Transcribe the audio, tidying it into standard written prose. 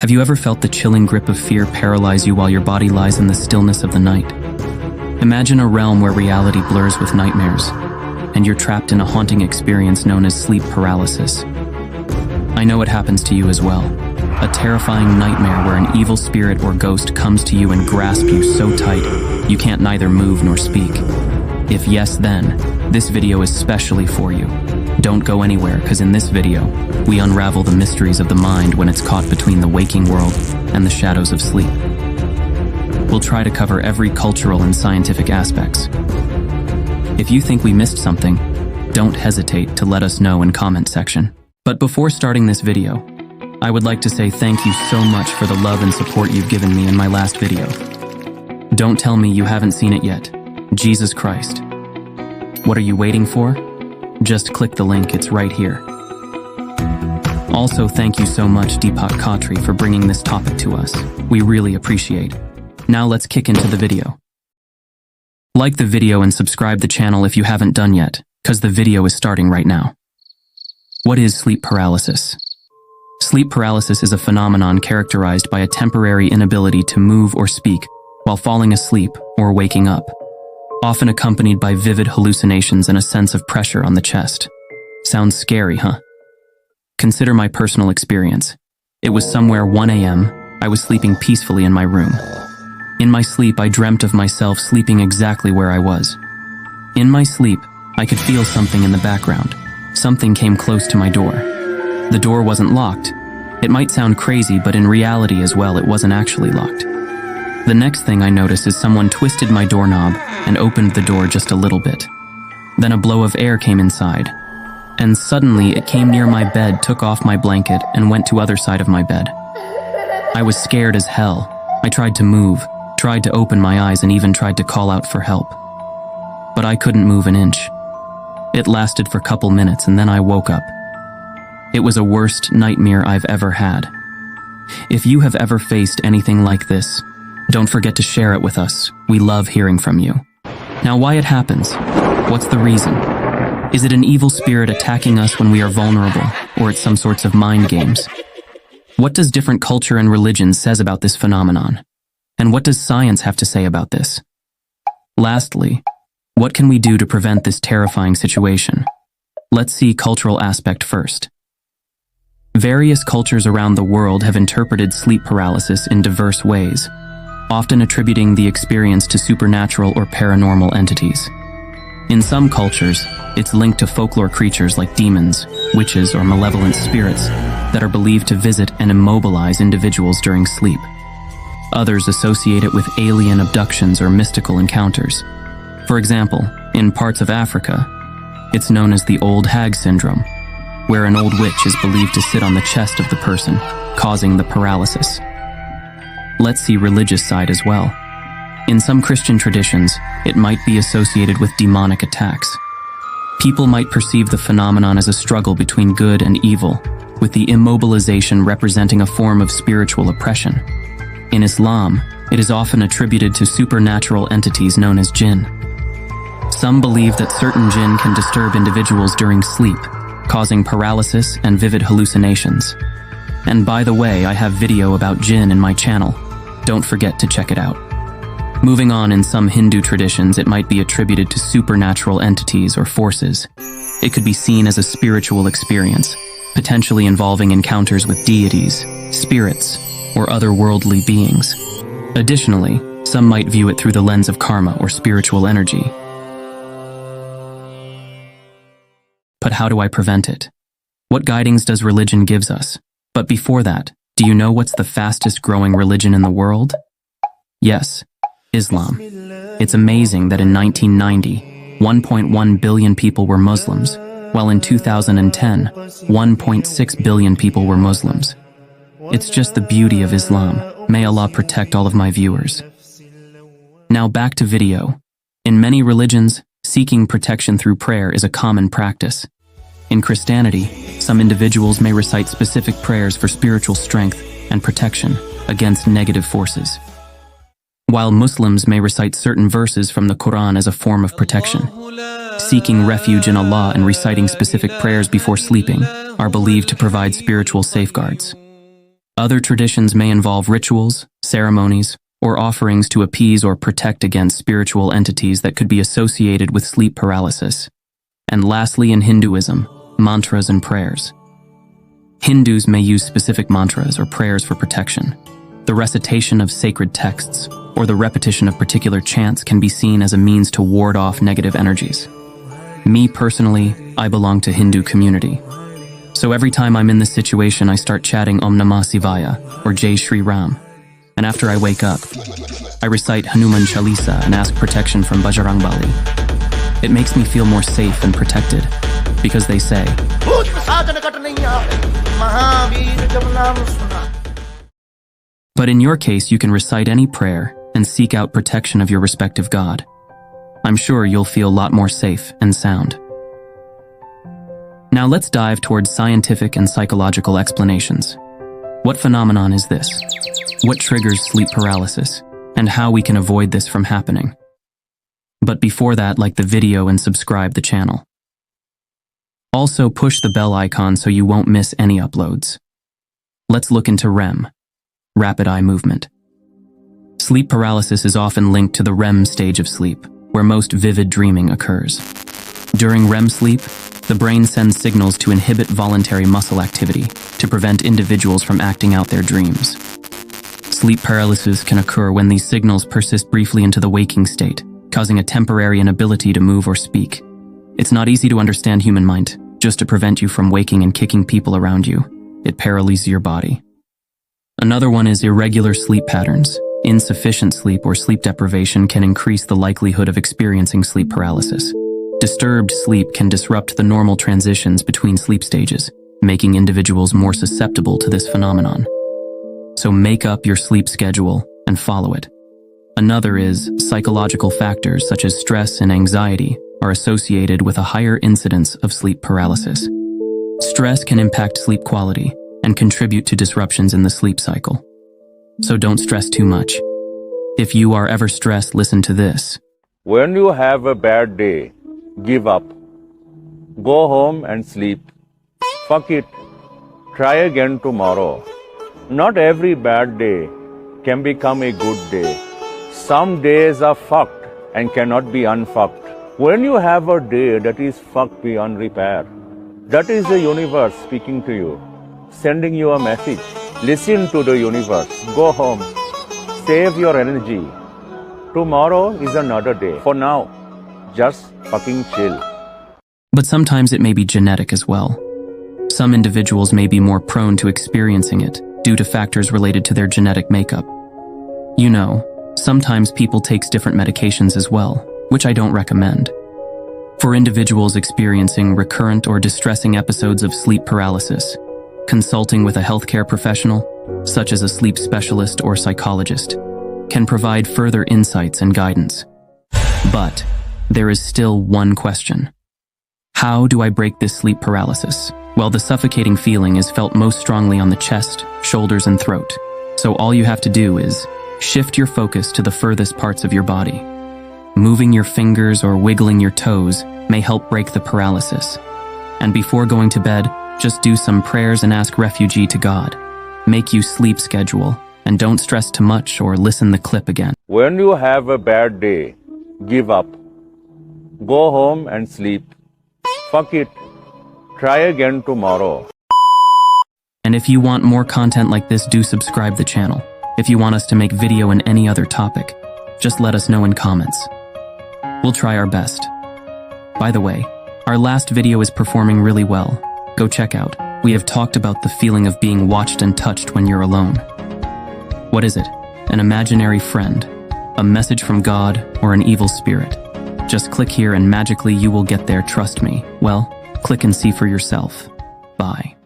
Have you ever felt the chilling grip of fear paralyze you while your body lies in the stillness of the night? Imagine a realm where reality blurs with nightmares, and you're trapped in a haunting experience known as sleep paralysis. I know it happens to you as well. A terrifying nightmare where an evil spirit or ghost comes to you and grasps you so tight you can't neither move nor speak. If yes, then this video is specially for you. Don't go anywhere, because in this video, we unravel the mysteries of the mind when it's caught between the waking world and the shadows of sleep. We'll try to cover every cultural and scientific aspects. If you think we missed something, don't hesitate to let us know in comment section. But before starting this video, I would like to say thank you so much for the love and support you've given me in my last video. Don't tell me you haven't seen it yet. Jesus Christ. What are you waiting for? Just click the link, it's right here. Also, thank you so much Deepak Khatri for bringing this topic to us. We really appreciate. Now let's kick into the video. Like the video and subscribe the channel if you haven't done yet, because the video is starting right now. What is sleep paralysis? Sleep paralysis is a phenomenon characterized by a temporary inability to move or speak while falling asleep or waking up, often accompanied by vivid hallucinations and a sense of pressure on the chest. Sounds scary, huh? Consider my personal experience. It was somewhere 1 a.m. I was sleeping peacefully in my room. In my sleep, I dreamt of myself sleeping exactly where I was. In my sleep, I could feel something in the background. Something came close to my door. The door wasn't locked. It might sound crazy, but in reality as well, it wasn't actually locked. The next thing I noticed is someone twisted my doorknob and opened the door just a little bit. Then a blow of air came inside, and suddenly it came near my bed, took off my blanket, and went to other side of my bed. I was scared as hell. I tried to move, tried to open my eyes, and even tried to call out for help. But I couldn't move an inch. It lasted for a couple minutes, and then I woke up. It was a worst nightmare I've ever had. If you have ever faced anything like this, don't forget to share it with us. We love hearing from you. Now, why it happens? What's the reason? Is it an evil spirit attacking us when we are vulnerable, or it's some sorts of mind games? What does different culture and religion says about this phenomenon? And what does science have to say about this? Lastly, what can we do to prevent this terrifying situation? Let's see cultural aspect first. Various cultures around the world have interpreted sleep paralysis in diverse ways, often attributing the experience to supernatural or paranormal entities. In some cultures, it's linked to folklore creatures like demons, witches, or malevolent spirits that are believed to visit and immobilize individuals during sleep. Others associate it with alien abductions or mystical encounters. For example, in parts of Africa, it's known as the old hag syndrome, where an old witch is believed to sit on the chest of the person, causing the paralysis. Let's see religious side as well. In some Christian traditions, it might be associated with demonic attacks. People might perceive the phenomenon as a struggle between good and evil, with the immobilization representing a form of spiritual oppression. In Islam, it is often attributed to supernatural entities known as jinn. Some believe that certain jinn can disturb individuals during sleep, causing paralysis and vivid hallucinations. And by the way, I have video about jinn in my channel. Don't forget to check it out. Moving on, in some Hindu traditions, it might be attributed to supernatural entities or forces. It could be seen as a spiritual experience, potentially involving encounters with deities, spirits, or otherworldly beings. Additionally, some might view it through the lens of karma or spiritual energy. But how do I prevent it? What guidance does religion gives us? But before that, do you know what's the fastest growing religion in the world? Yes, Islam. It's amazing that in 1990, 1.1 billion people were Muslims, while in 2010, 1.6 billion people were Muslims. It's just the beauty of Islam. May Allah protect all of my viewers. Now back to video. In many religions, seeking protection through prayer is a common practice. In Christianity, some individuals may recite specific prayers for spiritual strength and protection against negative forces, while Muslims may recite certain verses from the Quran as a form of protection. Seeking refuge in Allah and reciting specific prayers before sleeping are believed to provide spiritual safeguards. Other traditions may involve rituals, ceremonies, or offerings to appease or protect against spiritual entities that could be associated with sleep paralysis. And lastly, in Hinduism, mantras and prayers. Hindus may use specific mantras or prayers for protection. The recitation of sacred texts or the repetition of particular chants can be seen as a means to ward off negative energies. Me personally, I belong to Hindu community. So every time I'm in this situation, I start chatting Om Namah Shivaya or Jai Shri Ram. And after I wake up, I recite Hanuman Chalisa and ask protection from Bajrangbali. It makes me feel more safe and protected because they say, but in your case, you can recite any prayer and seek out protection of your respective God. I'm sure you'll feel a lot more safe and sound. Now let's dive towards scientific and psychological explanations. What phenomenon is this? What triggers sleep paralysis? And how we can avoid this from happening? But before that, like the video and subscribe the channel. Also push the bell icon so you won't miss any uploads. Let's look into REM, rapid eye movement. Sleep paralysis is often linked to the REM stage of sleep, where most vivid dreaming occurs. During REM sleep, the brain sends signals to inhibit voluntary muscle activity to prevent individuals from acting out their dreams. Sleep paralysis can occur when these signals persist briefly into the waking state, causing a temporary inability to move or speak. It's not easy to understand human mind, just to prevent you from waking and kicking people around you. It paralyzes your body. Another one is irregular sleep patterns. Insufficient sleep or sleep deprivation can increase the likelihood of experiencing sleep paralysis. Disturbed sleep can disrupt the normal transitions between sleep stages, making individuals more susceptible to this phenomenon. So make up your sleep schedule and follow it. Another is psychological factors such as stress and anxiety are associated with a higher incidence of sleep paralysis. Stress can impact sleep quality and contribute to disruptions in the sleep cycle. So don't stress too much. If you are ever stressed, listen to this. When you have a bad day, give up. Go home and sleep. Fuck it. Try again tomorrow. Not every bad day can become a good day. Some days are fucked and cannot be unfucked. When you have a day that is fucked beyond repair, that is the universe speaking to you, sending you a message. Listen to the universe. Go home. Save your energy. Tomorrow is another day. For now, just fucking chill. But sometimes it may be genetic as well. Some individuals may be more prone to experiencing it due to factors related to their genetic makeup. You know, sometimes people take different medications as well, which I don't recommend. For individuals experiencing recurrent or distressing episodes of sleep paralysis, consulting with a healthcare professional, such as a sleep specialist or psychologist, can provide further insights and guidance. But there is still one question. How do I break this sleep paralysis? Well, the suffocating feeling is felt most strongly on the chest, shoulders, and throat. So all you have to do is shift your focus to the furthest parts of your body. Moving your fingers or wiggling your toes may help break the paralysis. And before going to bed, just do some prayers and ask refuge to God. Make you sleep schedule, and don't stress too much or listen the clip again. When you have a bad day, give up. Go home and sleep. Fuck it. Try again tomorrow. And if you want more content like this, do subscribe the channel. If you want us to make video in any other topic, just let us know in comments. We'll try our best. By the way, our last video is performing really well. Go check out. We have talked about the feeling of being watched and touched when you're alone. What is it? An imaginary friend, a message from God, or an evil spirit? Just click here and magically you will get there, trust me. Well, click and see for yourself. Bye.